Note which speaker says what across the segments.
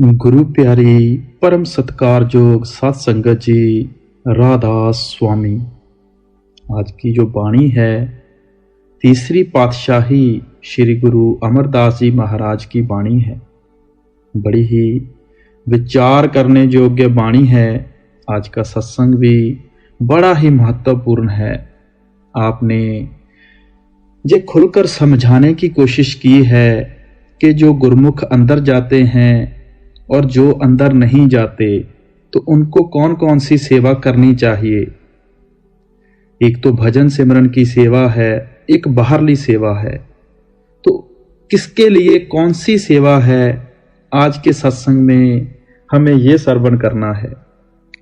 Speaker 1: गुरु प्यारी परम सत्कारयोग साध संगत जी, राधास स्वामी। आज की जो बाणी है तीसरी पातशाही श्री गुरु अमरदास जी महाराज की बाणी है। बड़ी ही विचार करने योग्य बाणी है। आज का सत्संग भी बड़ा ही महत्वपूर्ण है। आपने ये खुलकर समझाने की कोशिश की है कि जो गुरमुख अंदर जाते हैं और जो अंदर नहीं जाते तो उनको कौन कौन सी सेवा करनी चाहिए। एक तो भजन सिमरन की सेवा है, एक बाहरली सेवा है। तो किसके लिए कौन सी सेवा है, आज के सत्संग में हमें यह श्रवण करना है।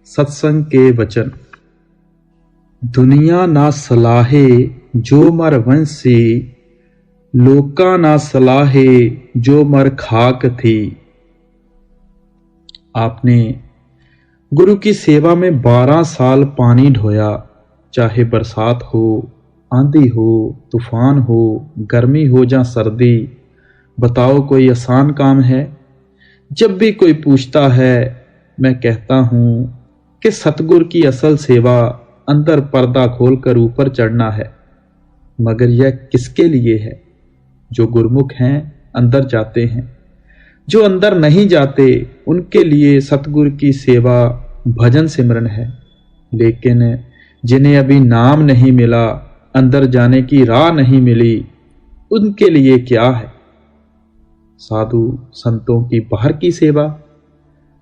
Speaker 1: सत्संग के वचन। दुनिया ना सलाहे जो मर वंशी, लोका ना सलाहे जो मर खाक थी। आपने गुरु की सेवा में 12 साल पानी ढोया, चाहे बरसात हो, आंधी हो, तूफान हो, गर्मी हो या सर्दी। बताओ कोई आसान काम है। जब भी कोई पूछता है मैं कहता हूं कि सतगुर की असल सेवा अंदर पर्दा खोलकर ऊपर चढ़ना है। मगर यह किसके लिए है? जो गुरमुख हैं अंदर जाते हैं। जो अंदर नहीं जाते उनके लिए सतगुरु की सेवा भजन सिमरन है। लेकिन जिन्हें अभी नाम नहीं मिला, अंदर जाने की राह नहीं मिली, उनके लिए क्या है? साधु संतों की बाहर की सेवा।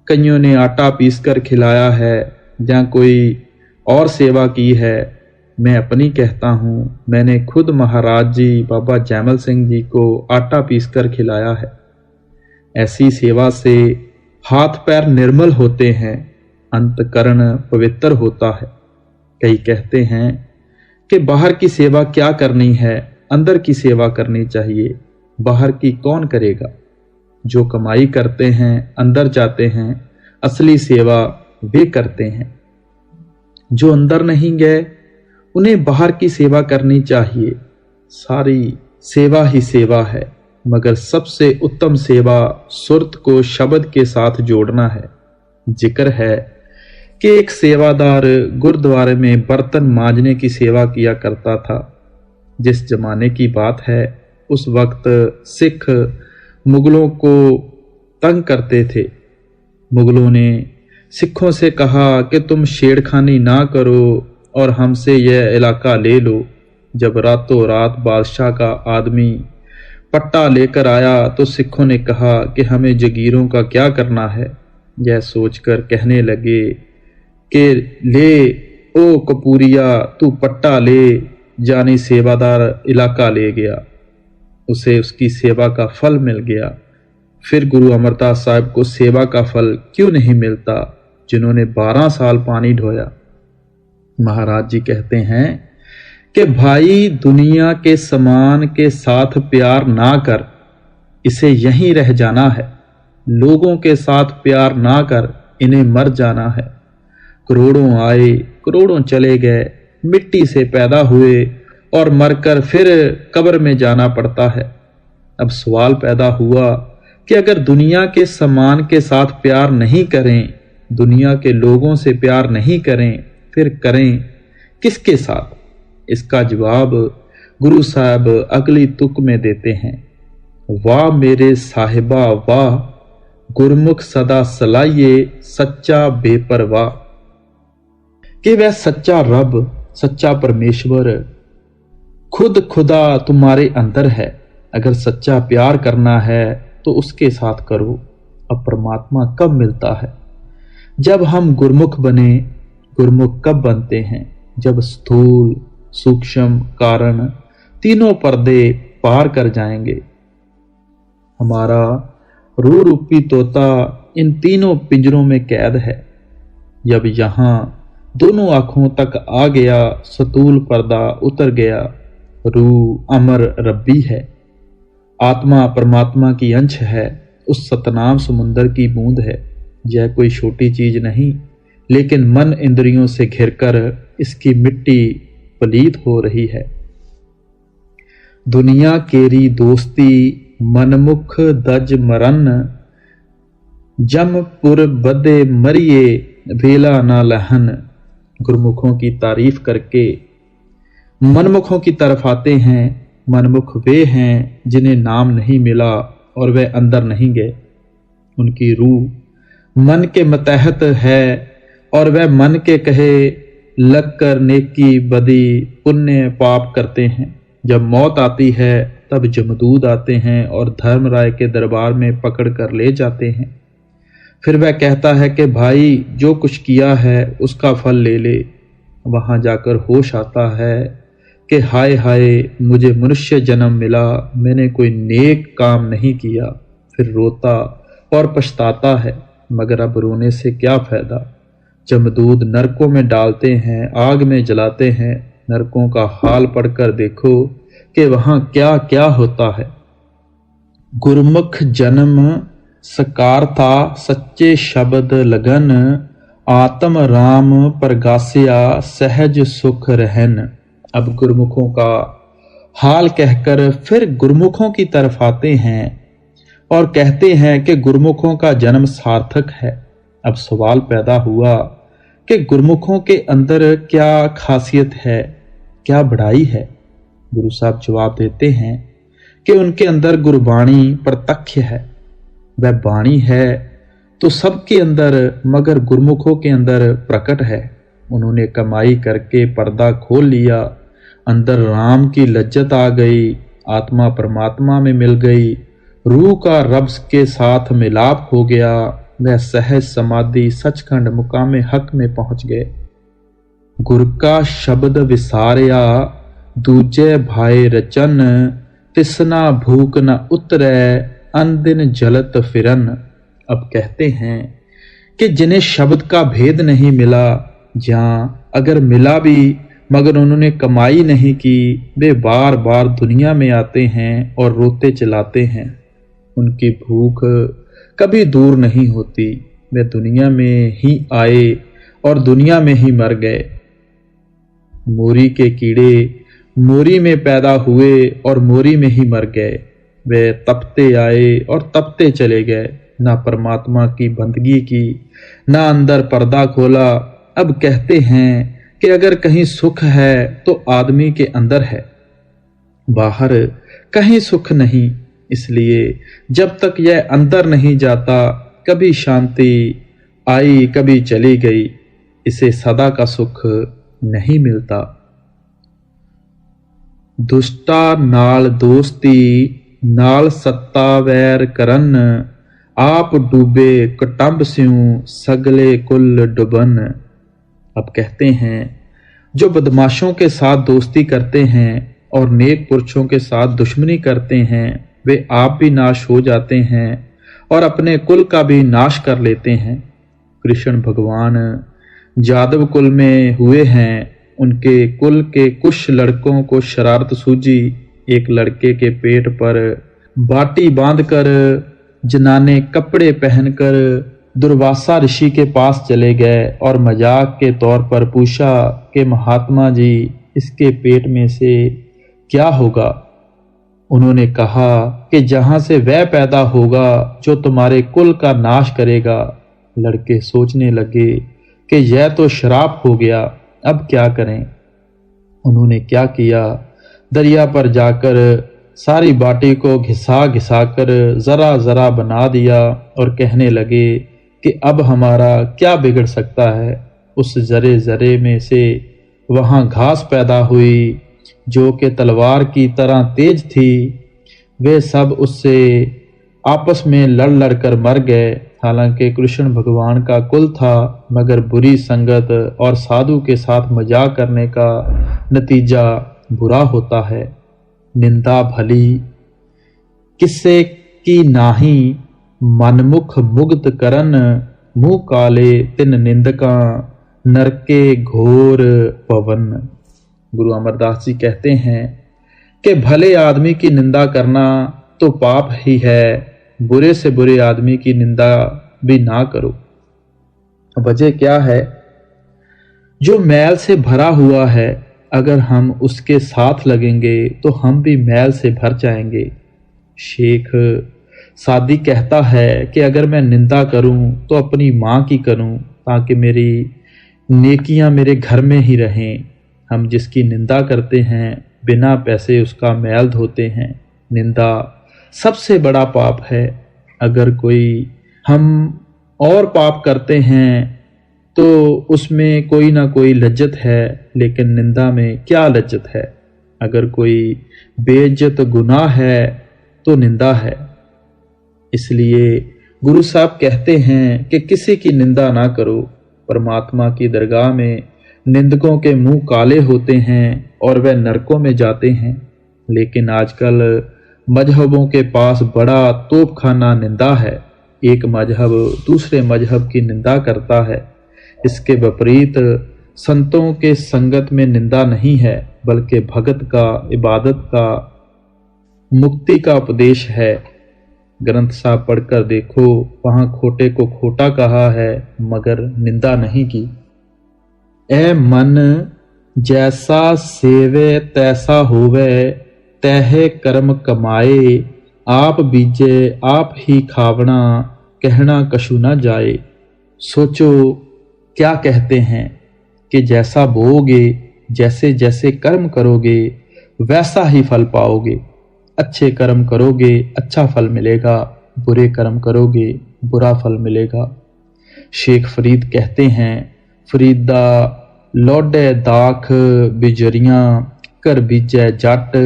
Speaker 1: कईयों ने आटा पीसकर खिलाया है या कोई और सेवा की है। मैं अपनी कहता हूं, मैंने खुद महाराज जी बाबा जैमल सिंह जी को आटा पीसकर खिलाया है। ऐसी सेवा से हाथ पैर निर्मल होते हैं, अंतकरण पवित्र होता है। कई कहते हैं कि बाहर की सेवा क्या करनी है, अंदर की सेवा करनी चाहिए। बाहर की कौन करेगा? जो कमाई करते हैं अंदर जाते हैं, असली सेवा वे करते हैं। जो अंदर नहीं गए उन्हें बाहर की सेवा करनी चाहिए। सारी सेवा ही सेवा है, मगर सबसे उत्तम सेवा सुरत को शब्द के साथ जोड़ना है। जिक्र है कि एक सेवादार गुरुद्वारे में बर्तन मांजने की सेवा किया करता था। जिस जमाने की बात है, उस वक्त सिख मुगलों को तंग करते थे। मुगलों ने सिखों से कहा कि तुम छेड़खानी ना करो और हमसे यह इलाका ले लो। जब रातों रात बादशाह का आदमी पट्टा लेकर आया तो सिखों ने कहा कि हमें जगीरों का क्या करना है। यह सोचकर कहने लगे कि ले ओ कपूरिया, तू पट्टा ले। जानी सेवादार इलाका ले गया, उसे उसकी सेवा का फल मिल गया। फिर गुरु अमरदास साहब को सेवा का फल क्यों नहीं मिलता, जिन्होंने 12 साल पानी ढोया। महाराज जी कहते हैं कि भाई दुनिया के समान के साथ प्यार ना कर, इसे यहीं रह जाना है। लोगों के साथ प्यार ना कर, इन्हें मर जाना है। करोड़ों आए करोड़ों चले गए, मिट्टी से पैदा हुए और मरकर फिर कब्र में जाना पड़ता है। अब सवाल पैदा हुआ कि अगर दुनिया के समान के साथ प्यार नहीं करें, दुनिया के लोगों से प्यार नहीं करें, फिर करें किसके साथ? इसका जवाब गुरु साहब अगली तुक में देते हैं। वाह मेरे साहिबा वाह, गुरमुख सदा सलाइये सच्चा बेपरवाह। कि वह सच्चा रब, सच्चा परमेश्वर खुद खुदा तुम्हारे अंदर है। अगर सच्चा प्यार करना है तो उसके साथ करो। अब परमात्मा कब मिलता है? जब हम गुरमुख बने। गुरमुख कब बनते हैं? जब स्थूल सूक्ष्म कारण तीनों पर्दे पार कर जाएंगे। हमारा रूह रूपी तोता इन तीनों पिंजरों में कैद है। जब यहां दोनों आंखों तक आ गया, सतूल पर्दा उतर गया। रूह अमर रब्बी है, आत्मा परमात्मा की अंश है, उस सतनाम समुंदर की बूंद है। यह कोई छोटी चीज नहीं, लेकिन मन इंद्रियों से घिरकर इसकी मिट्टी पलीत हो रही है। दुनिया केरी दोस्ती मनमुख दज मरन, जमपुर बदे मरिए वेला ना लहन। गुरमुखों की तारीफ करके मनमुखों की तरफ आते हैं। मनमुख वे हैं जिन्हें नाम नहीं मिला और वे अंदर नहीं गए। उनकी रूह मन के मतहत है और वह मन के कहे लग कर नेकी बदी पुण्य पाप करते हैं। जब मौत आती है तब जमदूद आते हैं और धर्मराय के दरबार में पकड़ कर ले जाते हैं। फिर वह कहता है कि भाई जो कुछ किया है उसका फल ले ले। वहां जाकर होश आता है कि हाय हाय मुझे मनुष्य जन्म मिला, मैंने कोई नेक काम नहीं किया। फिर रोता और पछताता है, मगर अब रोने से क्या फायदा। जमदूद नरकों में डालते हैं, आग में जलाते हैं। नरकों का हाल पढ़कर देखो कि वहां क्या क्या होता है। गुरमुख जन्म सकारता सच्चे शब्द लगन, आत्म राम परगासिया सहज सुख रहन। अब गुरमुखों का हाल कहकर फिर गुरमुखों की तरफ आते हैं और कहते हैं कि गुरमुखों का जन्म सार्थक है। अब सवाल पैदा हुआ कि गुरमुखों के अंदर क्या खासियत है, क्या बढ़ाई है। गुरु साहब जवाब देते हैं कि उनके अंदर गुरबाणी प्रत्यक्ष है। वह बाणी है तो सबके अंदर, मगर गुरमुखों के अंदर प्रकट है। उन्होंने कमाई करके पर्दा खोल लिया, अंदर राम की लज्जत आ गई, आत्मा परमात्मा में मिल गई, रूह का रब के साथ मिलाप हो गया। वह सहज समाधि सचखंड मुकामे हक में पहुंच गए। गुर का शब्द विसारिया दूजे भाई रचन, तिसना भूख न उतरे अन दिन जलत फिरन। अब कहते हैं कि जिन्हें शब्द का भेद नहीं मिला, जहां अगर मिला भी मगर उन्होंने कमाई नहीं की, वे बार बार दुनिया में आते हैं और रोते चलाते हैं। उनकी भूख कभी दूर नहीं होती। वे दुनिया में ही आए और दुनिया में ही मर गए। मोरी के कीड़े मोरी में पैदा हुए और मोरी में ही मर गए। वे तपते आए और तपते चले गए, ना परमात्मा की बंदगी की, ना अंदर पर्दा खोला। अब कहते हैं कि अगर कहीं सुख है तो आदमी के अंदर है, बाहर कहीं सुख नहीं। इसलिए जब तक यह अंदर नहीं जाता, कभी शांति आई कभी चली गई, इसे सदा का सुख नहीं मिलता। दुष्टा नाल दोस्ती नाल सत्ता वैर करन, आप डूबे कटंब स्यूं सगले कुल डुबन। अब कहते हैं जो बदमाशों के साथ दोस्ती करते हैं और नेक पुरुषों के साथ दुश्मनी करते हैं, वे आप भी नाश हो जाते हैं और अपने कुल का भी नाश कर लेते हैं। कृष्ण भगवान जादव कुल में हुए हैं। उनके कुल के कुछ लड़कों को शरारत सूझी। एक लड़के के पेट पर बाटी बांधकर जनाने कपड़े पहनकर दुर्वासा ऋषि के पास चले गए और मजाक के तौर पर पूछा कि महात्मा जी, इसके पेट में से क्या होगा। उन्होंने कहा कि जहां से वह पैदा होगा जो तुम्हारे कुल का नाश करेगा। लड़के सोचने लगे कि यह तो श्राप हो गया, अब क्या करें। उन्होंने क्या किया, दरिया पर जाकर सारी बाटी को घिसा घिसा कर जरा जरा बना दिया और कहने लगे कि अब हमारा क्या बिगड़ सकता है। उस जरे जरे में से वहां घास पैदा हुई जो कि तलवार की तरह तेज थी। वे सब उससे आपस में लड़ लड़ कर मर गए। हालांकि कृष्ण भगवान का कुल था, मगर बुरी संगत और साधु के साथ मजाक करने का नतीजा बुरा होता है। निंदा भली किस्से की नाही, मनमुख मुग्ध करन, मुंह काले तिन निंदका, नरके घोर पवन। गुरु अमरदास जी कहते हैं कि भले आदमी की निंदा करना तो पाप ही है, बुरे से बुरे आदमी की निंदा भी ना करो। वजह क्या है, जो मैल से भरा हुआ है, अगर हम उसके साथ लगेंगे तो हम भी मैल से भर जाएंगे। शेख सादी कहता है कि अगर मैं निंदा करूं तो अपनी माँ की करूं, ताकि मेरी नेकियां मेरे घर में ही रहें। हम जिसकी निंदा करते हैं बिना पैसे उसका मैल धोते हैं। निंदा सबसे बड़ा पाप है। अगर कोई हम और पाप करते हैं तो उसमें कोई ना कोई लज्जत है, लेकिन निंदा में क्या लज्जत है। अगर कोई बेइज्जत गुनाह है तो निंदा है। इसलिए गुरु साहब कहते हैं कि किसी की निंदा ना करो। परमात्मा की दरगाह में निंदकों के मुंह काले होते हैं और वह नरकों में जाते हैं। लेकिन आजकल मजहबों के पास बड़ा तोपखाना निंदा है। एक मजहब दूसरे मजहब की निंदा करता है। इसके विपरीत संतों के संगत में निंदा नहीं है, बल्कि भगत का, इबादत का, मुक्ति का उपदेश है। ग्रंथ साहब पढ़कर देखो, वहां खोटे को खोटा कहा है मगर निंदा नहीं की। ए मन जैसा सेवे तैसा होवे, तैहे कर्म कमाए, आप बीजे आप ही खावना, कहना कछु न जाए। सोचो क्या कहते हैं कि जैसा बोओगे, जैसे जैसे कर्म करोगे वैसा ही फल पाओगे। अच्छे कर्म करोगे अच्छा फल मिलेगा, बुरे कर्म करोगे बुरा फल मिलेगा। शेख फरीद कहते हैं, फरीदा लौडे दाख बिजरियां, कर बीजै जट,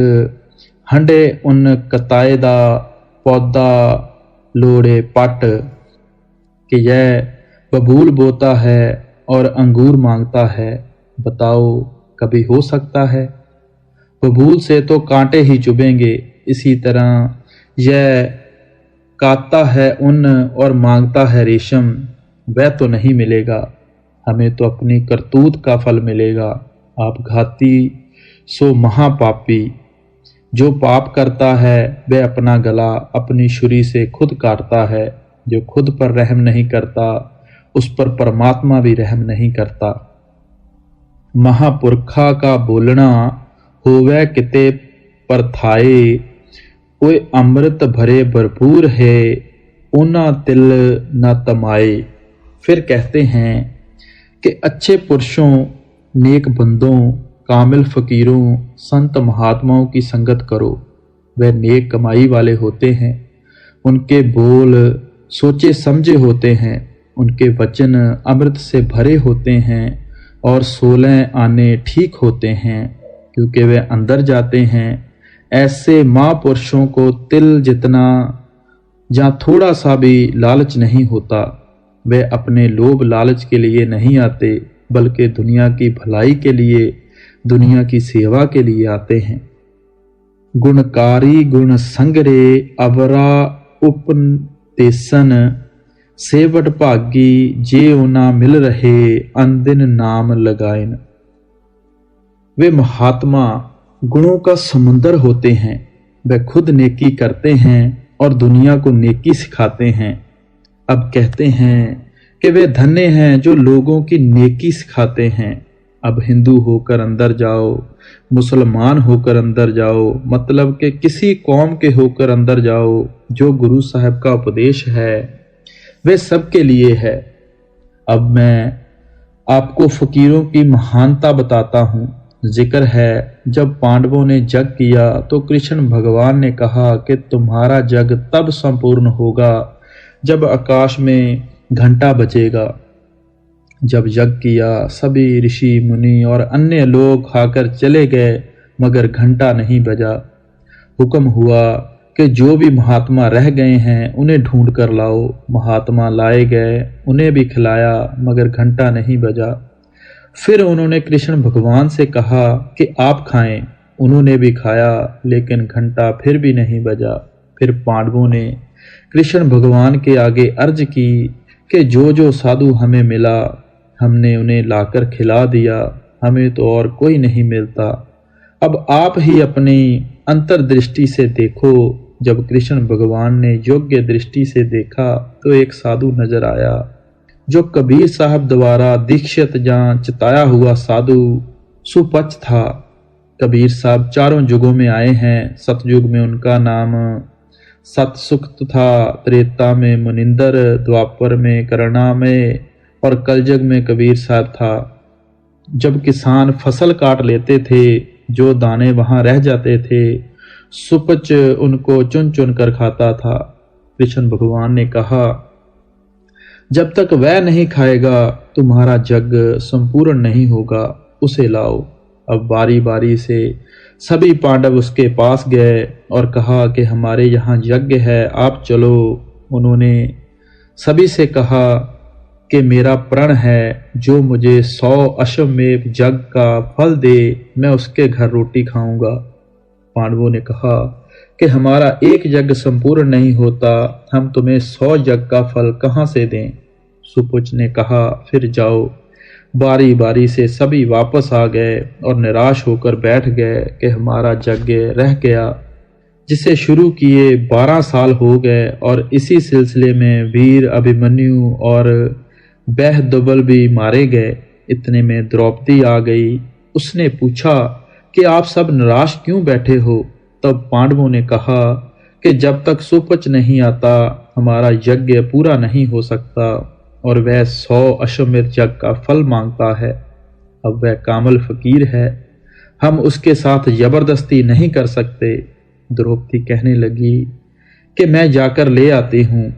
Speaker 1: हंडे उन कताए दा, पौधा लोड़े पट। कि यह बबूल बोता है और अंगूर मांगता है, बताओ कभी हो सकता है। बबूल से तो कांटे ही चुभेंगे, इसी तरह यह काटता है ऊन और मांगता है रेशम, वह तो नहीं मिलेगा। हमें तो अपनी करतूत का फल मिलेगा। आप घाती सो महापापी। जो पाप करता है वह अपना गला अपनी छुरी से खुद काटता है। जो खुद पर रहम नहीं करता उस पर परमात्मा भी रहम नहीं करता। महापुरखा का बोलना होवे किते परथाए, ओए अमृत भरे भरपूर है, ओना तिल न तमाए। फिर कहते हैं कि अच्छे पुरुषों, नेक बंदों, कामिल फकीरों, संत महात्माओं की संगत करो। वे नेक कमाई वाले होते हैं। उनके बोल सोचे समझे होते हैं। उनके वचन अमृत से भरे होते हैं और 16 आने ठीक होते हैं, क्योंकि वे अंदर जाते हैं। ऐसे महापुरुषों को तिल जितना जहाँ थोड़ा सा भी लालच नहीं होता। वे अपने लोभ लालच के लिए नहीं आते, बल्कि दुनिया की भलाई के लिए, दुनिया की सेवा के लिए आते हैं। गुणकारी गुण संगरे, अवरा उपदेशन, सेवट भागी जे उना मिल रहे, अनदिन नाम लगाइन। वे महात्मा गुणों का समुंदर होते हैं। वे खुद नेकी करते हैं और दुनिया को नेकी सिखाते हैं। अब कहते हैं कि वे धन्य हैं जो लोगों की नेकी सिखाते हैं। अब हिंदू होकर अंदर जाओ, मुसलमान होकर अंदर जाओ, मतलब कि किसी कौम के होकर अंदर जाओ, जो गुरु साहब का उपदेश है वे सबके लिए है। अब मैं आपको फकीरों की महानता बताता हूँ। जिक्र है जब पांडवों ने जग किया तो कृष्ण भगवान ने कहा कि तुम्हारा जग तब संपूर्ण होगा जब आकाश में घंटा बजेगा। जब यज्ञ किया सभी ऋषि मुनि और अन्य लोग खाकर चले गए, मगर घंटा नहीं बजा। हुक्म हुआ कि जो भी महात्मा रह गए हैं उन्हें ढूंढ कर लाओ। महात्मा लाए गए, उन्हें भी खिलाया, मगर घंटा नहीं बजा। फिर उन्होंने कृष्ण भगवान से कहा कि आप खाएं। उन्होंने भी खाया, लेकिन घंटा फिर भी नहीं बजा। फिर पांडवों ने कृष्ण भगवान के आगे अर्ज की कि जो जो साधु हमें मिला हमने उन्हें लाकर खिला दिया, हमें तो और कोई नहीं मिलता। अब आप ही अपनी अंतर्दृष्टि से देखो। जब कृष्ण भगवान ने योग्य दृष्टि से देखा तो एक साधु नजर आया, जो कबीर साहब द्वारा दीक्षित जहाँ चिताया हुआ साधु सुपच था। कबीर साहब चारों युगों में आए हैं। सतयुग में उनका नाम सत सुख था त्रेता में मुनिंदर, द्वापर में करुणा में और कलयुग में कबीर साहब था। जब किसान फसल काट लेते थे, जो दाने वहां रह जाते थे, सुपच उनको चुन चुन कर खाता था। कृष्ण भगवान ने कहा, जब तक वह नहीं खाएगा तुम्हारा यज्ञ संपूर्ण नहीं होगा, उसे लाओ। अब बारी बारी से सभी पांडव उसके पास गए और कहा कि हमारे यहाँ यज्ञ है, आप चलो। उन्होंने सभी से कहा कि मेरा प्रण है, जो मुझे 100 अश्वमेध यज्ञ का फल दे, मैं उसके घर रोटी खाऊंगा। पांडवों ने कहा कि हमारा एक यज्ञ संपूर्ण नहीं होता, हम तुम्हें 100 यज्ञ का फल कहाँ से दें। सुपुच ने कहा, फिर जाओ। बारी बारी से सभी वापस आ गए और निराश होकर बैठ गए कि हमारा यज्ञ रह गया, जिसे शुरू किए 12 साल हो गए। और इसी सिलसिले में वीर अभिमन्यु और बहदुबल भी मारे गए। इतने में द्रौपदी आ गई। उसने पूछा कि आप सब निराश क्यों बैठे हो। तब पांडवों ने कहा कि जब तक सुपच नहीं आता हमारा यज्ञ पूरा नहीं हो सकता, और वह 100 अश्वमेध यज्ञ का फल मांगता है। अब वह कामल फकीर है, हम उसके साथ जबरदस्ती नहीं कर सकते। द्रौपदी कहने लगी कि मैं जाकर ले आती हूँ।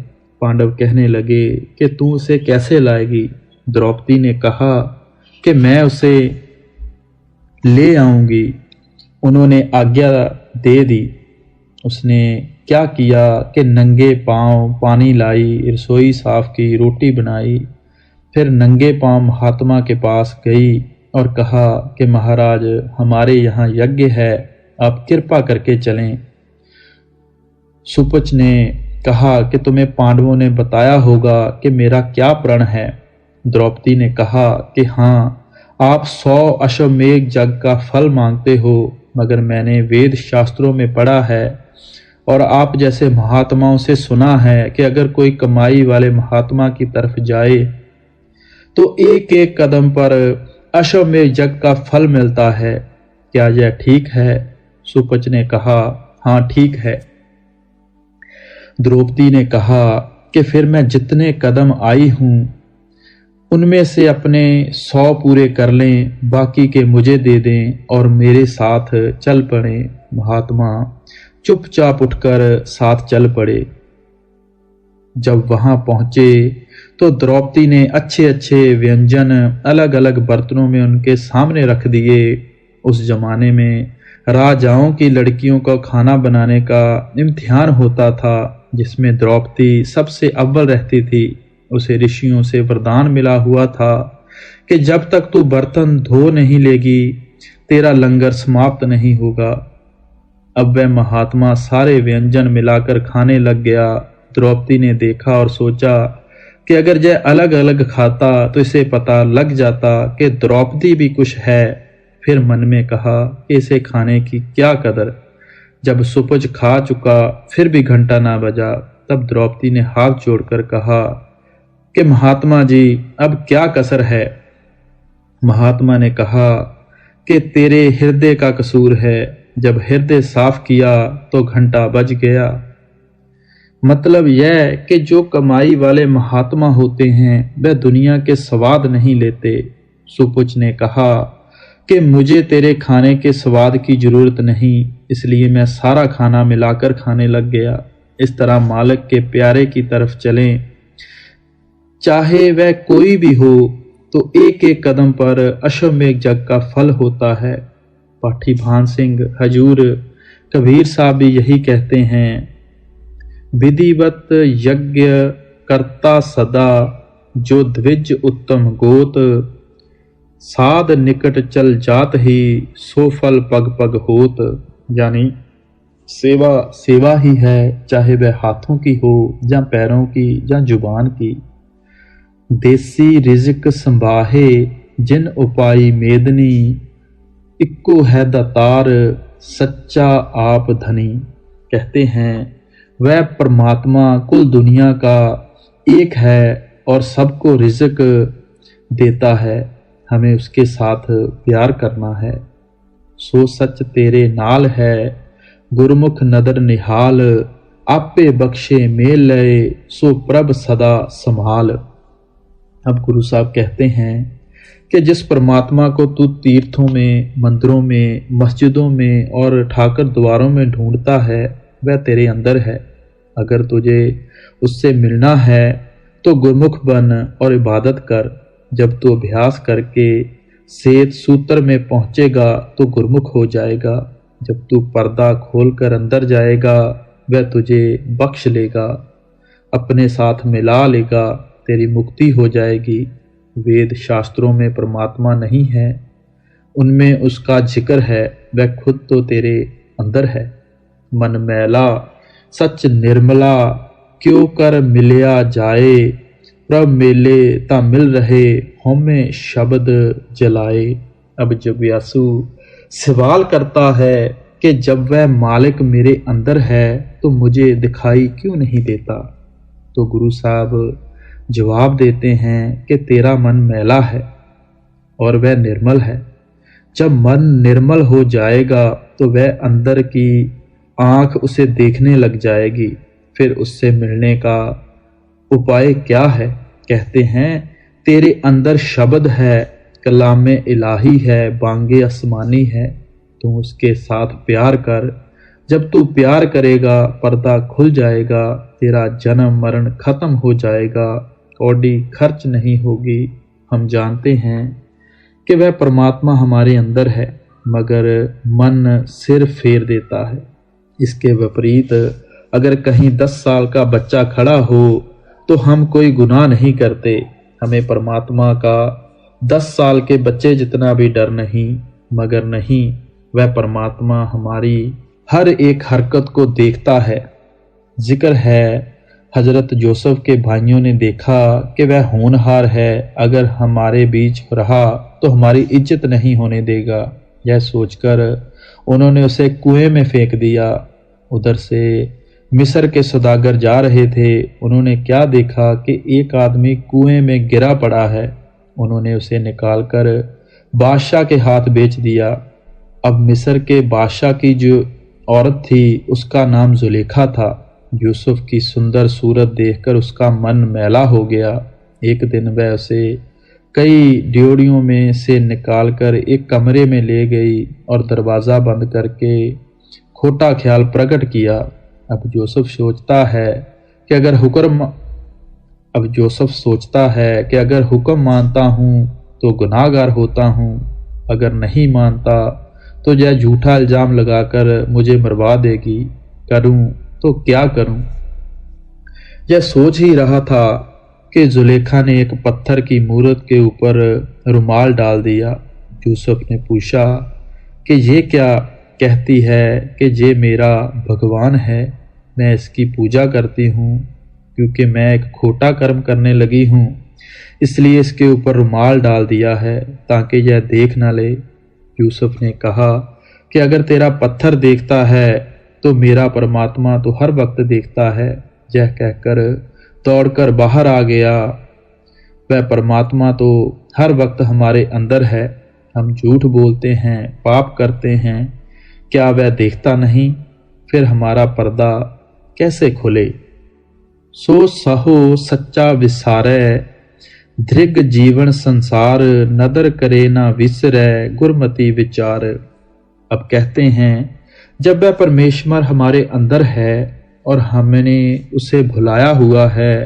Speaker 1: पांडव कहने लगे कि तू उसे कैसे लाएगी। द्रौपदी ने कहा कि मैं उसे ले आऊंगी। उन्होंने आज्ञा दे दी। उसने क्या किया कि नंगे पांव पानी लाई, रसोई साफ की, रोटी बनाई। फिर नंगे पांव महात्मा के पास गई और कहा कि महाराज, हमारे यहाँ यज्ञ है, आप कृपा करके चलें। सुपच ने कहा कि तुम्हें पांडवों ने बताया होगा कि मेरा क्या प्रण है। द्रौपदी ने कहा कि हाँ, आप 100 अश्वमेध यज्ञ का फल मांगते हो, मगर मैंने वेद शास्त्रों में पढ़ा है और आप जैसे महात्माओं से सुना है कि अगर कोई कमाई वाले महात्मा की तरफ जाए तो एक एक कदम पर अश्वमेध यज्ञ का फल मिलता है। क्या यह ठीक है? सुपच ने कहा, हाँ ठीक है। द्रौपदी ने कहा कि फिर मैं जितने कदम आई हूं उनमें से अपने 100 पूरे कर लें, बाकी के मुझे दे दें और मेरे साथ चल पड़े। महात्मा चुपचाप उठकर साथ चल पड़े। जब वहां पहुंचे तो द्रौपदी ने अच्छे अच्छे व्यंजन अलग अलग बर्तनों में उनके सामने रख दिए। उस जमाने में राजाओं की लड़कियों का खाना बनाने का इम्तिहान होता था, जिसमें द्रौपदी सबसे अव्वल रहती थी। उसे ऋषियों से वरदान मिला हुआ था कि जब तक तू बर्तन धो नहीं लेगी तेरा लंगर समाप्त नहीं होगा। अब वह महात्मा सारे व्यंजन मिलाकर खाने लग गया। द्रौपदी ने देखा और सोचा कि अगर यह अलग अलग खाता तो इसे पता लग जाता कि द्रौपदी भी कुछ है। फिर मन में कहा कि इसे खाने की क्या कदर। जब सुपच खा चुका फिर भी घंटा ना बजा। तब द्रौपदी ने हाथ जोड़कर कहा कि महात्मा जी, अब क्या कसर है। महात्मा ने कहा कि तेरे हृदय का कसूर है, जब हृदय साफ किया तो घंटा बज गया। मतलब यह कि जो कमाई वाले महात्मा होते हैं वह दुनिया के स्वाद नहीं लेते। सुपुच ने कहा कि मुझे तेरे खाने के स्वाद की जरूरत नहीं, इसलिए मैं सारा खाना मिलाकर खाने लग गया। इस तरह मालिक के प्यारे की तरफ चलें, चाहे वह कोई भी हो, तो एक एक कदम पर अश्वमेध यज्ञ का फल होता है। पाठी भान सिंह हजूर कबीर साहब भी यही कहते हैं, विधिवत यज्ञ करता सदा, जो द्विज उत्तम गोत, साध निकट चल जात ही, सो फल पग पग होत। यानी सेवा सेवा ही है, चाहे वह हाथों की हो या पैरों की या जुबान की। देसी रिज़्क संभाहे जिन उपाई मेदनी, इक्को है दातार सच्चा आप धनी। कहते हैं वह परमात्मा कुल दुनिया का एक है और सबको रिज़्क देता है, हमें उसके साथ प्यार करना है। सो सच तेरे नाल है, गुरमुख नदर निहाल, आपे बख्शे मेल लए सो प्रभ सदा संभाल। अब गुरु साहब कहते हैं कि जिस परमात्मा को तू तीर्थों में, मंदिरों में, मस्जिदों में और ठाकर द्वारों में ढूंढता है वह तेरे अंदर है। अगर तुझे उससे मिलना है तो गुरमुख बन और इबादत कर। जब तू अभ्यास करके सेत सूत्र में पहुंचेगा तो गुरमुख हो जाएगा। जब तू पर्दा खोलकर अंदर जाएगा वह तुझे बख्श लेगा, अपने साथ मिला लेगा, तेरी मुक्ति हो जाएगी। वेद शास्त्रों में परमात्मा नहीं है, उनमें उसका जिक्र है, वह खुद तो तेरे अंदर है। मन मैला सच निर्मला क्यों कर मिलया जाए, प्रभ मेले ता मिल रहे होमे शब्द जलाए। अब जिज्ञासु सवाल करता है कि जब वह मालिक मेरे अंदर है तो मुझे दिखाई क्यों नहीं देता। तो गुरु साहब जवाब देते हैं कि तेरा मन मैला है और वह निर्मल है। जब मन निर्मल हो जाएगा तो वह अंदर की आंख उसे देखने लग जाएगी। फिर उससे मिलने का उपाय क्या है? कहते हैं तेरे अंदर शब्द है, कलामे इलाही है, बांगे आसमानी है। तू उसके साथ प्यार कर। जब तू प्यार करेगा पर्दा खुल जाएगा, तेरा जन्म मरण खत्म हो जाएगा, कौड़ी खर्च नहीं होगी। हम जानते हैं कि वह परमात्मा हमारे अंदर है, मगर मन सिर फेर देता है। इसके विपरीत अगर कहीं 10 साल का बच्चा खड़ा हो तो हम कोई गुनाह नहीं करते। हमें परमात्मा का 10 साल के बच्चे जितना भी डर नहीं, मगर नहीं, वह परमात्मा हमारी हर एक हरकत को देखता है। जिक्र है हजरत जोसेफ के भाइयों ने देखा कि वह होनहार है, अगर हमारे बीच रहा तो हमारी इज्जत नहीं होने देगा। यह सोचकर उन्होंने उसे कुएं में फेंक दिया। उधर से मिस्र के सौदागर जा रहे थे। उन्होंने क्या देखा कि एक आदमी कुएं में गिरा पड़ा है। उन्होंने उसे निकालकर बादशाह के हाथ बेच दिया। अब मिस्र के बादशाह की जो औरत थी उसका नाम जुलेखा था। यूसुफ की सुंदर सूरत देखकर उसका मन मैला हो गया। एक दिन वह उसे कई ड्योढ़ियों में से निकालकर एक कमरे में ले गई और दरवाज़ा बंद करके खोटा ख्याल प्रकट किया। अब जोसेफ सोचता है कि अगर हुक्म मानता हूँ तो गुनाहगार होता हूँ, अगर नहीं मानता तो यह झूठा इल्जाम लगाकर मुझे मरवा देगी। करूँ तो क्या करूँ? यह सोच ही रहा था कि जुलेखा ने एक पत्थर की मूरत के ऊपर रुमाल डाल दिया। यूसुफ ने पूछा कि ये क्या कहती है कि ये मेरा भगवान है, मैं इसकी पूजा करती हूँ, क्योंकि मैं एक खोटा कर्म करने लगी हूँ इसलिए इसके ऊपर रुमाल डाल दिया है ताकि यह देख न ले। यूसुफ ने कहा कि अगर तेरा पत्थर देखता है तो मेरा परमात्मा तो हर वक्त देखता है। यह कहकर दौड़कर बाहर आ गया। वह परमात्मा तो हर वक्त हमारे अंदर है। हम झूठ बोलते हैं, पाप करते हैं, क्या वह देखता नहीं? फिर हमारा पर्दा कैसे खुले? सो सहो सच्चा विसारै, धृग जीवन संसार, नदर करे ना विसरै, गुरमति विचार। अब कहते हैं जब वह परमेश्वर हमारे अंदर है और हमने उसे भुलाया हुआ है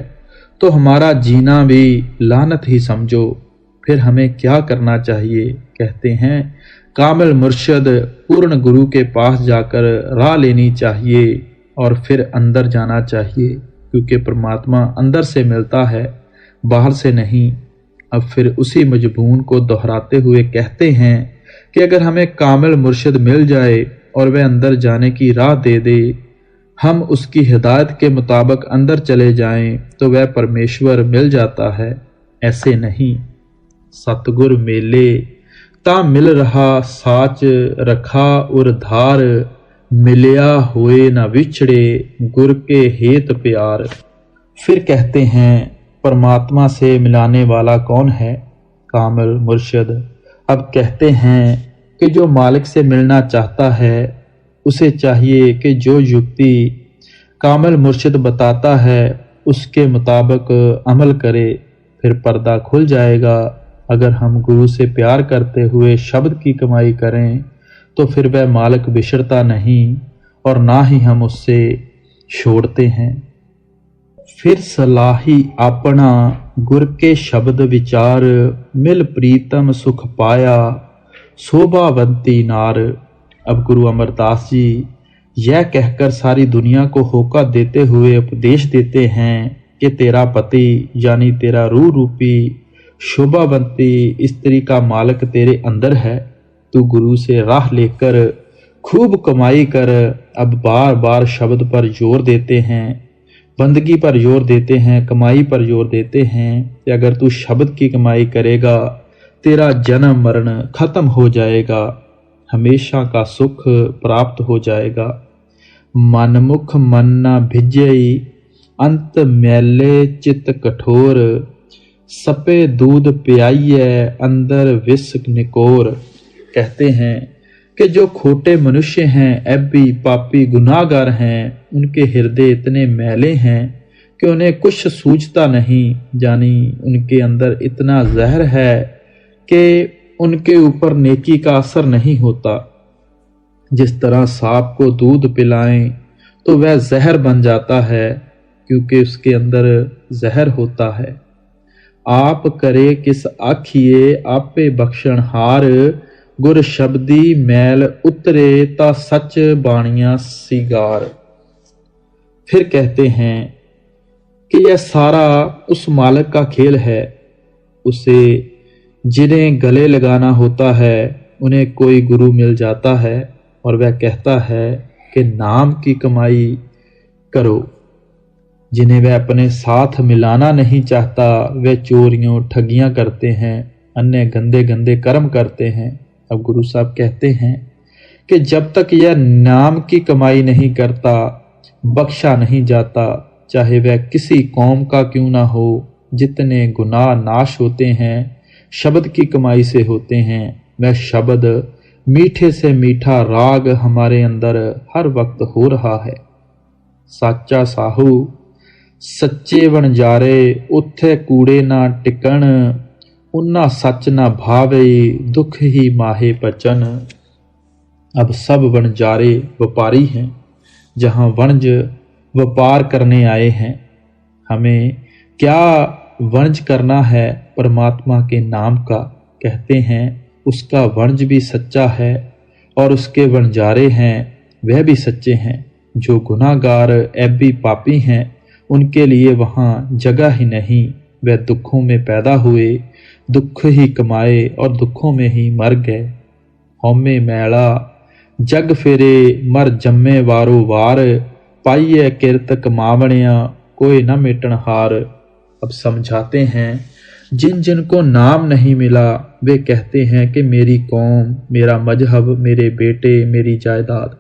Speaker 1: तो हमारा जीना भी लानत ही समझो। फिर हमें क्या करना चाहिए? कहते हैं कामिल मुर्शद पूर्ण गुरु के पास जाकर राह लेनी चाहिए और फिर अंदर जाना चाहिए, क्योंकि परमात्मा अंदर से मिलता है, बाहर से नहीं। अब फिर उसी मजबून को दोहराते हुए कहते हैं कि अगर हमें कामिल मुर्शिद मिल जाए और वह अंदर जाने की राह दे दे, हम उसकी हिदायत के मुताबिक अंदर चले जाएं तो वह परमेश्वर मिल जाता है। ऐसे नहीं। सतगुर मेले ता मिल रहा साच, रखा उर धार, मिलया हुए न विछड़े, गुर के हेत प्यार। फिर कहते हैं परमात्मा से मिलाने वाला कौन है? कामिल मुर्शिद। अब कहते हैं कि जो मालिक से मिलना चाहता है उसे चाहिए कि जो युक्ति कामिल मुर्शिद बताता है, उसके मुताबिक अमल करे, फिर पर्दा खुल जाएगा। अगर हम गुरु से प्यार करते हुए शब्द की कमाई करें तो फिर वह मालिक बिछड़ता नहीं और ना ही हम उससे छोड़ते हैं। फिर सलाही अपना गुर के शब्द विचार, मिल प्रीतम सुख पाया शोभावंती नार। अब गुरु अमरदास जी यह कहकर सारी दुनिया को होका देते हुए उपदेश देते हैं कि तेरा पति यानी तेरा रूह रूपी शोभावंती स्त्री का मालिक तेरे अंदर है। तू गुरु से राह लेकर खूब कमाई कर। अब बार बार शब्द पर जोर देते हैं, बंदगी पर जोर देते हैं, कमाई पर जोर देते हैं कि अगर तू शब्द की कमाई करेगा तेरा जन्म मरण खत्म हो जाएगा, हमेशा का सुख प्राप्त हो जाएगा। मनमुख मन न भिजई अंत मैले चित कठोर, सपे दूध पियाइए अंदर विष निकोर। कहते हैं कि जो खोटे मनुष्य हैं, ऐबी पापी गुनाहगार हैं, उनके हृदय इतने मैले हैं कि उन्हें कुछ सूझता नहीं, यानी उनके अंदर इतना जहर है कि उनके ऊपर नेकी का असर नहीं होता। जिस तरह सांप को दूध पिलाएं तो वह जहर बन जाता है, क्योंकि उसके अंदर जहर होता है। आप करे किस आखिए आपे बख्शण हार, गुर शब्दी मैल उतरे ता सच बाणिया सिगार। फिर कहते हैं कि यह सारा उस मालिक का खेल है। उसे जिन्हें गले लगाना होता है उन्हें कोई गुरु मिल जाता है और वह कहता है कि नाम की कमाई करो। जिन्हें वह अपने साथ मिलाना नहीं चाहता वे चोरियों ठगियां करते हैं, अन्य गंदे गंदे कर्म करते हैं। अब गुरु साहब कहते हैं कि जब तक यह नाम की कमाई नहीं करता बख्शा नहीं जाता, चाहे वह किसी कौम का क्यों ना हो। जितने गुनाह नाश होते हैं शब्द की कमाई से होते हैं। वह शब्द मीठे से मीठा राग हमारे अंदर हर वक्त हो रहा है। साचा साहू सच्चे वणजारे उथे कूड़े ना टिकण, उन्ना सच ना भावे दुख ही माहे बचन। अब सब वणजारे व्यापारी हैं, जहां वणज व्यापार करने आए हैं। हमें क्या वणज करना है? परमात्मा के नाम का। कहते हैं उसका वणज भी सच्चा है और उसके वणजारे हैं वह भी सच्चे हैं। जो गुनाहगार ऐबी पापी हैं उनके लिए वहाँ जगह ही नहीं। वह दुखों में पैदा हुए, दुख ही कमाए और दुखों में ही मर गए। हौमे मैला जग फेरे मर जम्मे वारो वार, पाइए किरत कमावणिया कोई न मिटन हार। अब समझाते हैं जिन जिन को नाम नहीं मिला वे कहते हैं कि मेरी कौम, मेरा मजहब, मेरे बेटे, मेरी जायदाद।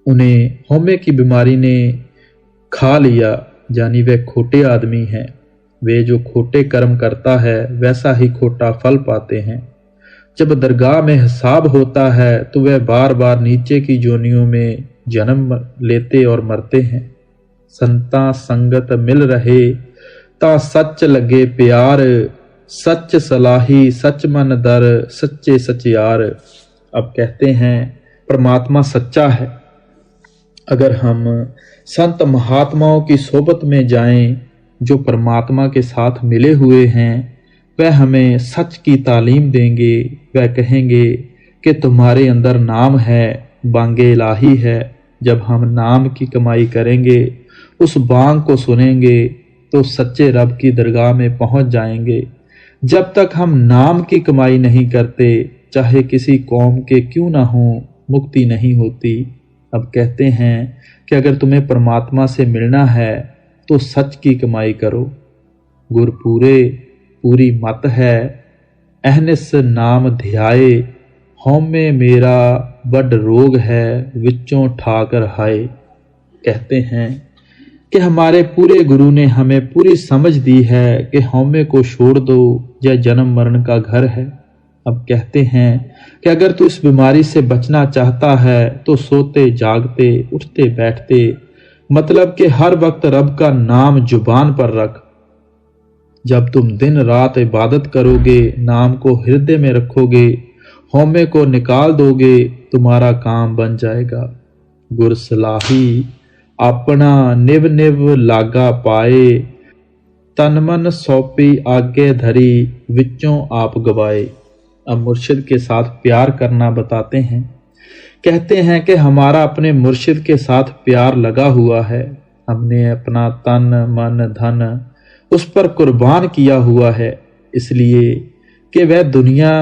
Speaker 1: उन्हें हौमे की बीमारी ने खा लिया, यानी वे खोटे आदमी हैं। वे जो खोटे कर्म करता है वैसा ही खोटा फल पाते हैं। जब दरगाह में हिसाब होता है तो वह बार बार नीचे की जोनियों में जन्म लेते और मरते हैं। संता संगत मिल रहे ता सच लगे प्यार, सच सलाही सच मन दर सच्चे सचियार। अब कहते हैं परमात्मा सच्चा है। अगर हम संत महात्माओं की सोबत में जाएं जो परमात्मा के साथ मिले हुए हैं, वह हमें सच की तालीम देंगे। वह कहेंगे कि तुम्हारे अंदर नाम है, बांगे इलाही है। जब हम नाम की कमाई करेंगे, उस बांग को सुनेंगे तो सच्चे रब की दरगाह में पहुंच जाएंगे। जब तक हम नाम की कमाई नहीं करते, चाहे किसी कौम के क्यों ना हो, मुक्ति नहीं होती। अब कहते हैं कि अगर तुम्हें परमात्मा से मिलना है तो सच की कमाई करो। गुरपूरे पूरी मत है, अहनिस नाम ध्याए, हौमे मेरा बड़ रोग है विच्चों ठाकर हाय। कहते हैं कि हमारे पूरे गुरु ने हमें पूरी समझ दी है कि हौमे को छोड़ दो, यह जन्म मरण का घर है। अब कहते हैं कि अगर तू इस बीमारी से बचना चाहता है तो सोते जागते उठते बैठते मतलब कि हर वक्त रब का नाम जुबान पर रख। जब तुम दिन रात इबादत करोगे, नाम को हृदय में रखोगे, हौमे को निकाल दोगे, तुम्हारा काम बन जाएगा। गुर सलाही अपना निव निव लागा पाए, तन मन सौंपी आगे धरी, विचों आप गवाए। अब मुर्शिद के साथ प्यार करना बताते हैं। कहते हैं कि हमारा अपने मुर्शिद के साथ प्यार लगा हुआ है। हमने अपना तन मन धन उस पर कुर्बान किया हुआ है, इसलिए कि वह दुनिया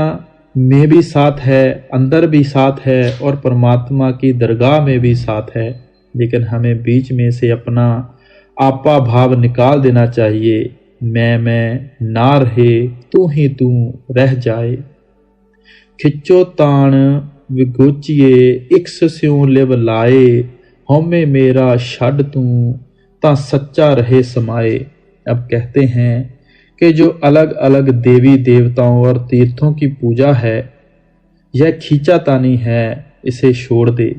Speaker 1: में भी साथ है, अंदर भी साथ है और परमात्मा की दरगाह में भी साथ है। लेकिन हमें बीच में से अपना आपा भाव निकाल देना चाहिए। मैं ना रहे, तू ही तू रह जाए। खिचो ताण विगोचिए, इक्स स्यों लिव लाए, हौमे मेरा छड़ तू ता सच्चा रहे समाए। अब कहते हैं कि जो अलग अलग देवी देवताओं और तीर्थों की पूजा है, यह खींचातानी है, इसे छोड़ दे।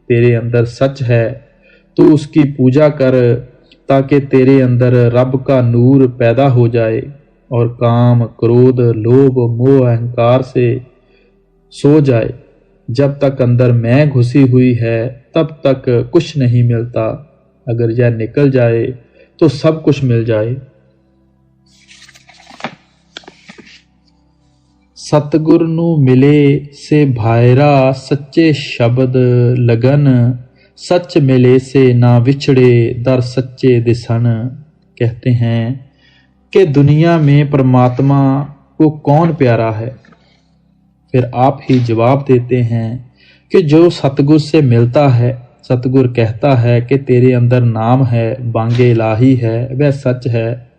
Speaker 1: तेरे अंदर सच है, तू उसकी पूजा कर, ताकि तेरे अंदर रब का नूर पैदा हो जाए और काम क्रोध लोभ मोह अहंकार से सो जाए। जब तक अंदर मैं घुसी हुई है तब तक कुछ नहीं मिलता, अगर यह निकल जाए तो सब कुछ मिल जाए। सतगुर नू मिले से भायरा, सच्चे शब्द लगन, सच मिले से ना विछड़े, दर सच्चे दिसन। कहते हैं कि दुनिया में परमात्मा को कौन प्यारा है? फिर आप ही जवाब देते हैं कि जो सतगुर से मिलता है। सतगुर कहता है कि तेरे अंदर नाम है, बांगे इलाही है, वह सच है।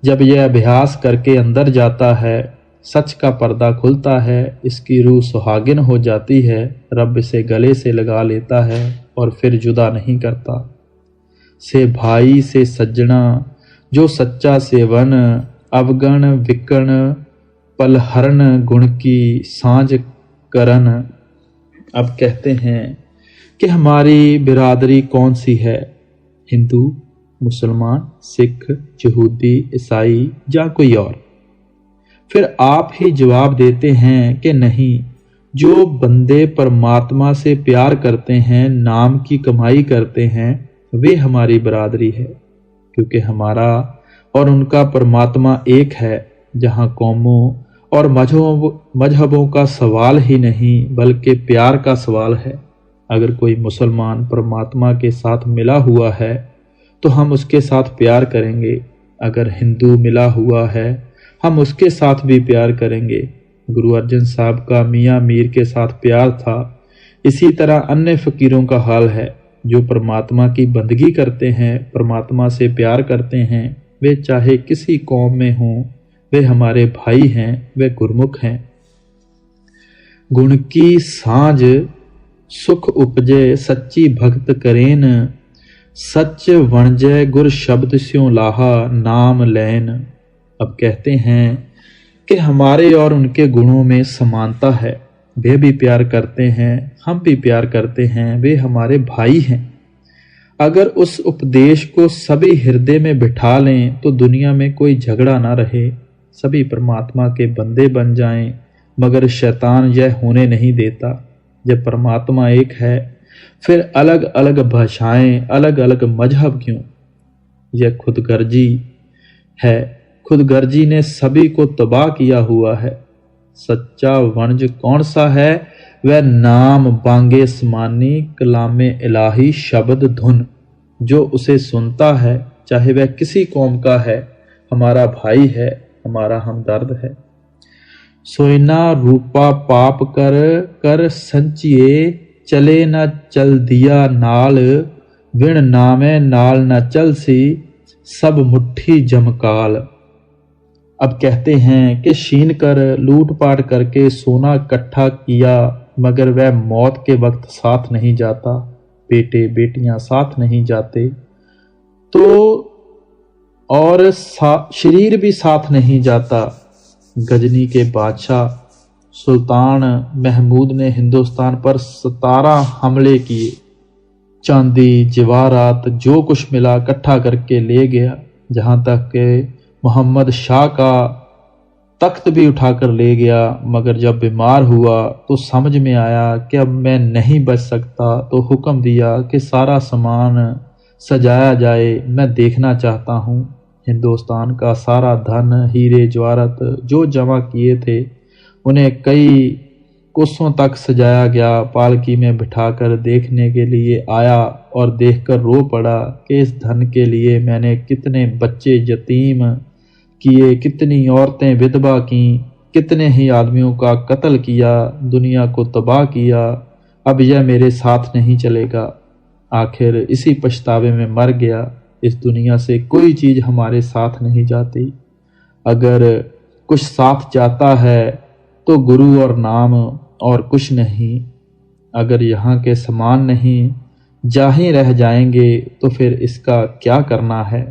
Speaker 1: जब यह अभ्यास करके अंदर जाता है, सच का पर्दा खुलता है, इसकी रूह सुहागिन हो जाती है, रब इसे गले से लगा लेता है और फिर जुदा नहीं करता। से भाई से सज्जना जो सच्चा सेवन, अवगण विकण पलहरण गुण की सांझ करन। अब कहते हैं कि हमारी बिरादरी कौन सी है? हिंदू, मुसलमान, सिख, यहूदी, ईसाई या कोई और? फिर आप ही जवाब देते हैं कि नहीं, जो बंदे परमात्मा से प्यार करते हैं, नाम की कमाई करते हैं, वे हमारी बरादरी है। क्योंकि हमारा और उनका परमात्मा एक है, जहां कौमों और मजहबों का सवाल ही नहीं बल्कि प्यार का सवाल है। अगर कोई मुसलमान परमात्मा के साथ मिला हुआ है तो हम उसके साथ प्यार करेंगे। अगर हिंदू मिला हुआ है हम उसके साथ भी प्यार करेंगे। गुरु अर्जन साहब का मियाँ मीर के साथ प्यार था। इसी तरह अन्य फकीरों का हाल है जो परमात्मा की बंदगी करते हैं, परमात्मा से प्यार करते हैं। वे चाहे किसी कौम में हों, वे हमारे भाई हैं, वे गुरमुख हैं। गुण की सांझ सुख उपजे, सच्ची भक्त करेन, सच वणजय गुर शब्द स्यों लाहा, नाम लैन। अब कहते हैं कि हमारे और उनके गुणों में समानता है। वे भी प्यार करते हैं, हम भी प्यार करते हैं, वे हमारे भाई हैं। अगर उस उपदेश को सभी हृदय में बिठा लें तो दुनिया में कोई झगड़ा ना रहे, सभी परमात्मा के बंदे बन जाएं। मगर शैतान यह होने नहीं देता। जब परमात्मा एक है, फिर अलग अलग भाषाएं, अलग अलग मजहब क्यों? यह खुदगर्जी है। खुदगर्जी ने सभी को तबाह किया हुआ है। सच्चा वंज कौन सा है? वह नाम बांगे समानी, कलामे इलाही शब्द धुन। जो उसे सुनता है, चाहे वह किसी कौम का है, हमारा भाई है, हमारा हमदर्द है। सोइना रूपा पाप कर कर संचिए, चले न चल दिया नाल, विण नामे नाल न चल सी, सब मुट्ठी जमकाल। अब कहते हैं कि छीन कर लूट पाट करके सोना इकट्ठा किया, मगर वह मौत के वक्त साथ नहीं जाता। बेटे बेटियां साथ नहीं जाते तो और शरीर भी साथ नहीं जाता। गजनी के बादशाह सुल्तान महमूद ने हिंदुस्तान पर 17 हमले किए। चांदी जवाहरात जो कुछ मिला इकट्ठा करके ले गया, जहाँ तक कि मोहम्मद शाह का तख्त भी उठाकर ले गया। मगर जब बीमार हुआ तो समझ में आया कि अब मैं नहीं बच सकता, तो हुक्म दिया कि सारा सामान सजाया जाए, मैं देखना चाहता हूँ। हिंदुस्तान का सारा धन, हीरे जवाहरात जो जमा किए थे, उन्हें कई कोसों तक सजाया गया। पालकी में बिठाकर देखने के लिए आया और देखकर रो पड़ा कि इस धन के लिए मैंने कितने बच्चे यतीम किए, कितनी औरतें विधवा की, कितने ही आदमियों का कत्ल किया, दुनिया को तबाह किया। अब यह मेरे साथ नहीं चलेगा। आखिर इसी पछतावे में मर गया। इस दुनिया से कोई चीज़ हमारे साथ नहीं जाती। अगर कुछ साथ जाता है तो गुरु और नाम, और कुछ नहीं। अगर यहाँ के समान नहीं जा ही रह जाएंगे तो फिर इसका क्या करना है।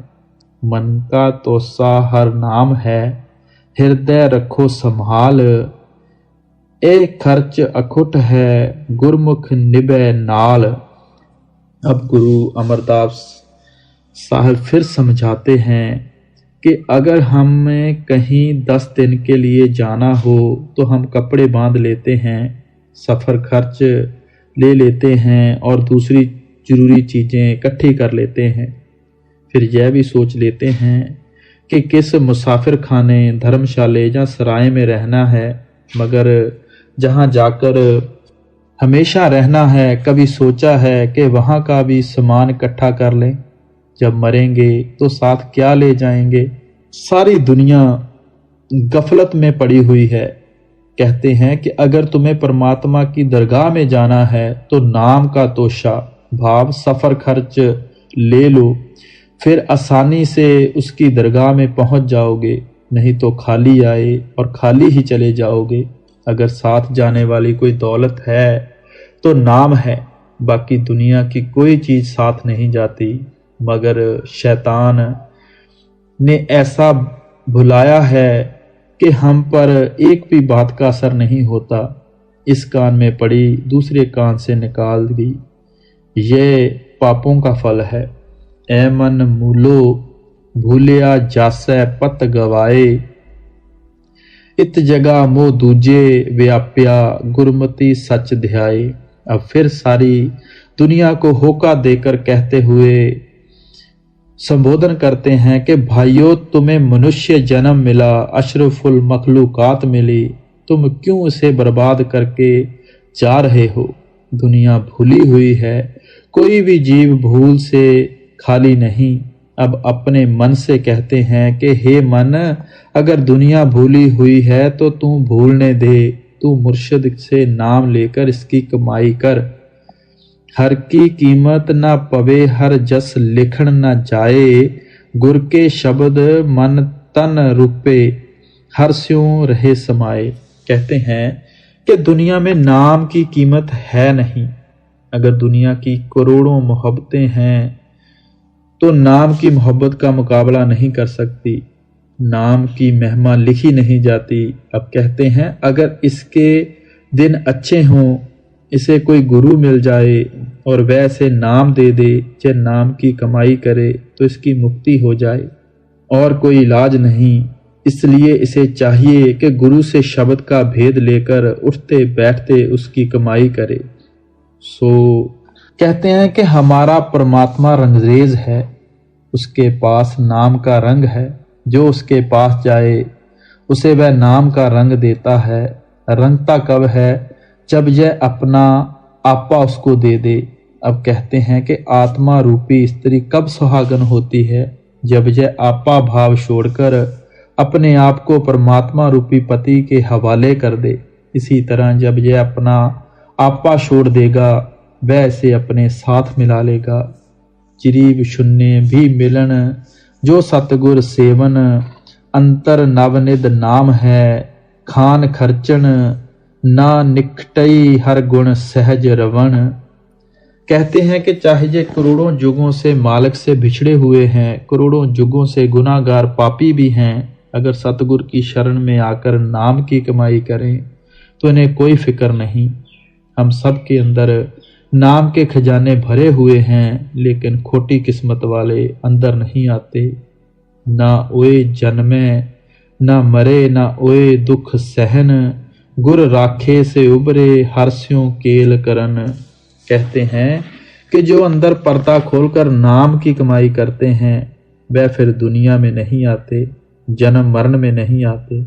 Speaker 1: मन का तोसा हर नाम है, हृदय रखो संभाल। ए खर्च अखुट है, गुरमुख निभे नाल। अब गुरु अमरदास साहब फिर समझाते हैं कि अगर हमें कहीं 10 दिन के लिए जाना हो तो हम कपड़े बांध लेते हैं, सफ़र खर्च ले लेते हैं और दूसरी ज़रूरी चीज़ें इकट्ठी कर लेते हैं। फिर यह भी सोच लेते हैं कि किस मुसाफिर खाने, धर्मशाले या सराय में रहना है। मगर जहाँ जाकर हमेशा रहना है, कभी सोचा है कि वहाँ का भी सामान इकट्ठा कर लें। जब मरेंगे तो साथ क्या ले जाएंगे। सारी दुनिया गफलत में पड़ी हुई है। कहते हैं कि अगर तुम्हें परमात्मा की दरगाह में जाना है तो नाम का तोशा भाव सफ़र खर्च ले लो, फिर आसानी से उसकी दरगाह में पहुंच जाओगे। नहीं तो खाली आए और खाली ही चले जाओगे। अगर साथ जाने वाली कोई दौलत है तो नाम है, बाकी दुनिया की कोई चीज़ साथ नहीं जाती। मगर शैतान ने ऐसा भुलाया है कि हम पर एक भी बात का असर नहीं होता। इस कान में पड़ी दूसरे कान से निकाल दी। ये पापों का फल है। ए मन मूलो भूलिया जासै पत गवाए, इत जगह मोह दूजे व्याप्या गुरमति सच ध्याए। अब फिर सारी दुनिया को होका देकर कहते हुए संबोधन करते हैं कि भाइयों, तुम्हें मनुष्य जन्म मिला, अशरफुल मखलूकात मिली, तुम क्यों इसे बर्बाद करके जा रहे हो। दुनिया भूली हुई है, कोई भी जीव भूल से खाली नहीं। अब अपने मन से कहते हैं कि हे मन, अगर दुनिया भूली हुई है तो तू भूलने दे। तू मुर्शिद से नाम लेकर इसकी कमाई कर। हर की कीमत न पवे, हर जस लिखण न जाए। गुर के शब्द मन तन रूपे, हर स्यों रहे समाए। कहते हैं कि दुनिया में नाम की कीमत है नहीं। अगर दुनिया की करोड़ों मोहब्बतें हैं तो नाम की मोहब्बत का मुकाबला नहीं कर सकती। नाम की महिमा लिखी नहीं जाती। अब कहते हैं अगर इसके दिन अच्छे हों, इसे कोई गुरु मिल जाए और वह इसे नाम दे दे, चाहे नाम की कमाई करे, तो इसकी मुक्ति हो जाए। और कोई इलाज नहीं। इसलिए इसे चाहिए कि गुरु से शब्द का भेद लेकर उठते बैठते उसकी कमाई करे। कहते हैं कि हमारा परमात्मा रंगरेज है, उसके पास नाम का रंग है। जो उसके पास जाए उसे वह नाम का रंग देता है। रंगता कब है? जब यह अपना आपा उसको दे दे। अब कहते हैं कि आत्मा रूपी स्त्री कब सुहागन होती है? जब यह आपा भाव छोड़कर अपने आप को परमात्मा रूपी पति के हवाले कर दे। इसी तरह जब यह अपना आपा छोड़ देगा, वह इसे अपने साथ मिला लेगा। चिरीब शून्य भी मिलन, जो सतगुर सेवन, अंतर नवनिध नाम है, खान खर्चन ना निकटई, हर गुण सहज रवण। कहते हैं कि चाहे ये करोड़ों युगों से मालिक से बिछड़े हुए हैं, करोड़ों युगों से गुनाहगार पापी भी हैं, अगर सतगुर की शरण में आकर नाम की कमाई करें तो इन्हें कोई फिक्र नहीं। हम सब के अंदर नाम के खजाने भरे हुए हैं, लेकिन खोटी किस्मत वाले अंदर नहीं आते। ना ओए जन्मे ना मरे, ना ओए दुख सहन, गुर राखे से उबरे हर्ष्यों केल करन। कहते हैं कि जो अंदर पर्दा खोलकर नाम की कमाई करते हैं वह फिर दुनिया में नहीं आते, जन्म मरण में नहीं आते,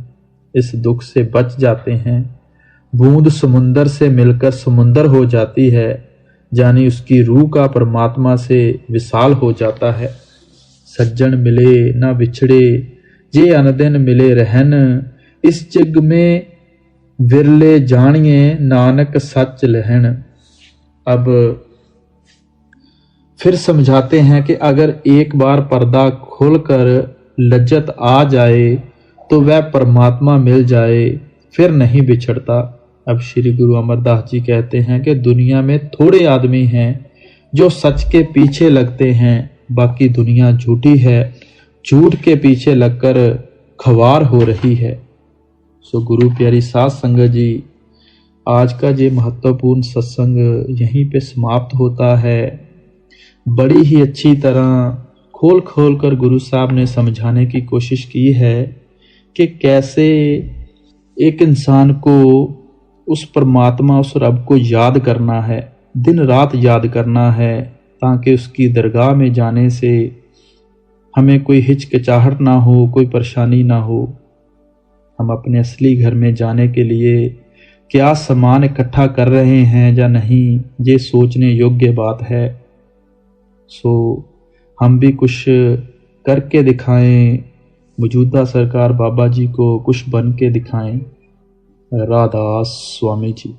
Speaker 1: इस दुख से बच जाते हैं। बूंद समुंदर से मिलकर समुंदर हो जाती है, यानी उसकी रूह का परमात्मा से विशाल हो जाता है। सज्जन मिले ना बिछड़े, जे अनदिन मिले रहन, इस जग में विरले जानिए नानक सच लहन। अब फिर समझाते हैं कि अगर एक बार पर्दा खोलकर लज्जत आ जाए तो वह परमात्मा मिल जाए, फिर नहीं बिछड़ता। अब श्री गुरु अमरदास जी कहते हैं कि दुनिया में थोड़े आदमी हैं जो सच के पीछे लगते हैं, बाकी दुनिया झूठी है, झूठ के पीछे लगकर खवार हो रही है। सो गुरु प्यारी साध संगत जी, आज का ये महत्वपूर्ण सत्संग यहीं पे समाप्त होता है। बड़ी ही अच्छी तरह खोल खोल कर गुरु साहब ने समझाने की कोशिश की है कि कैसे एक इंसान को उस परमात्मा, उस रब को याद करना है, दिन रात याद करना है, ताकि उसकी दरगाह में जाने से हमें कोई हिचकिचाहट ना हो, कोई परेशानी ना हो। हम अपने असली घर में जाने के लिए क्या सामान इकट्ठा कर रहे हैं या नहीं, ये सोचने योग्य बात है। सो हम भी कुछ करके दिखाएं, मौजूदा सरकार बाबा जी को कुछ बन के दिखाएं। राधा स्वामी जी।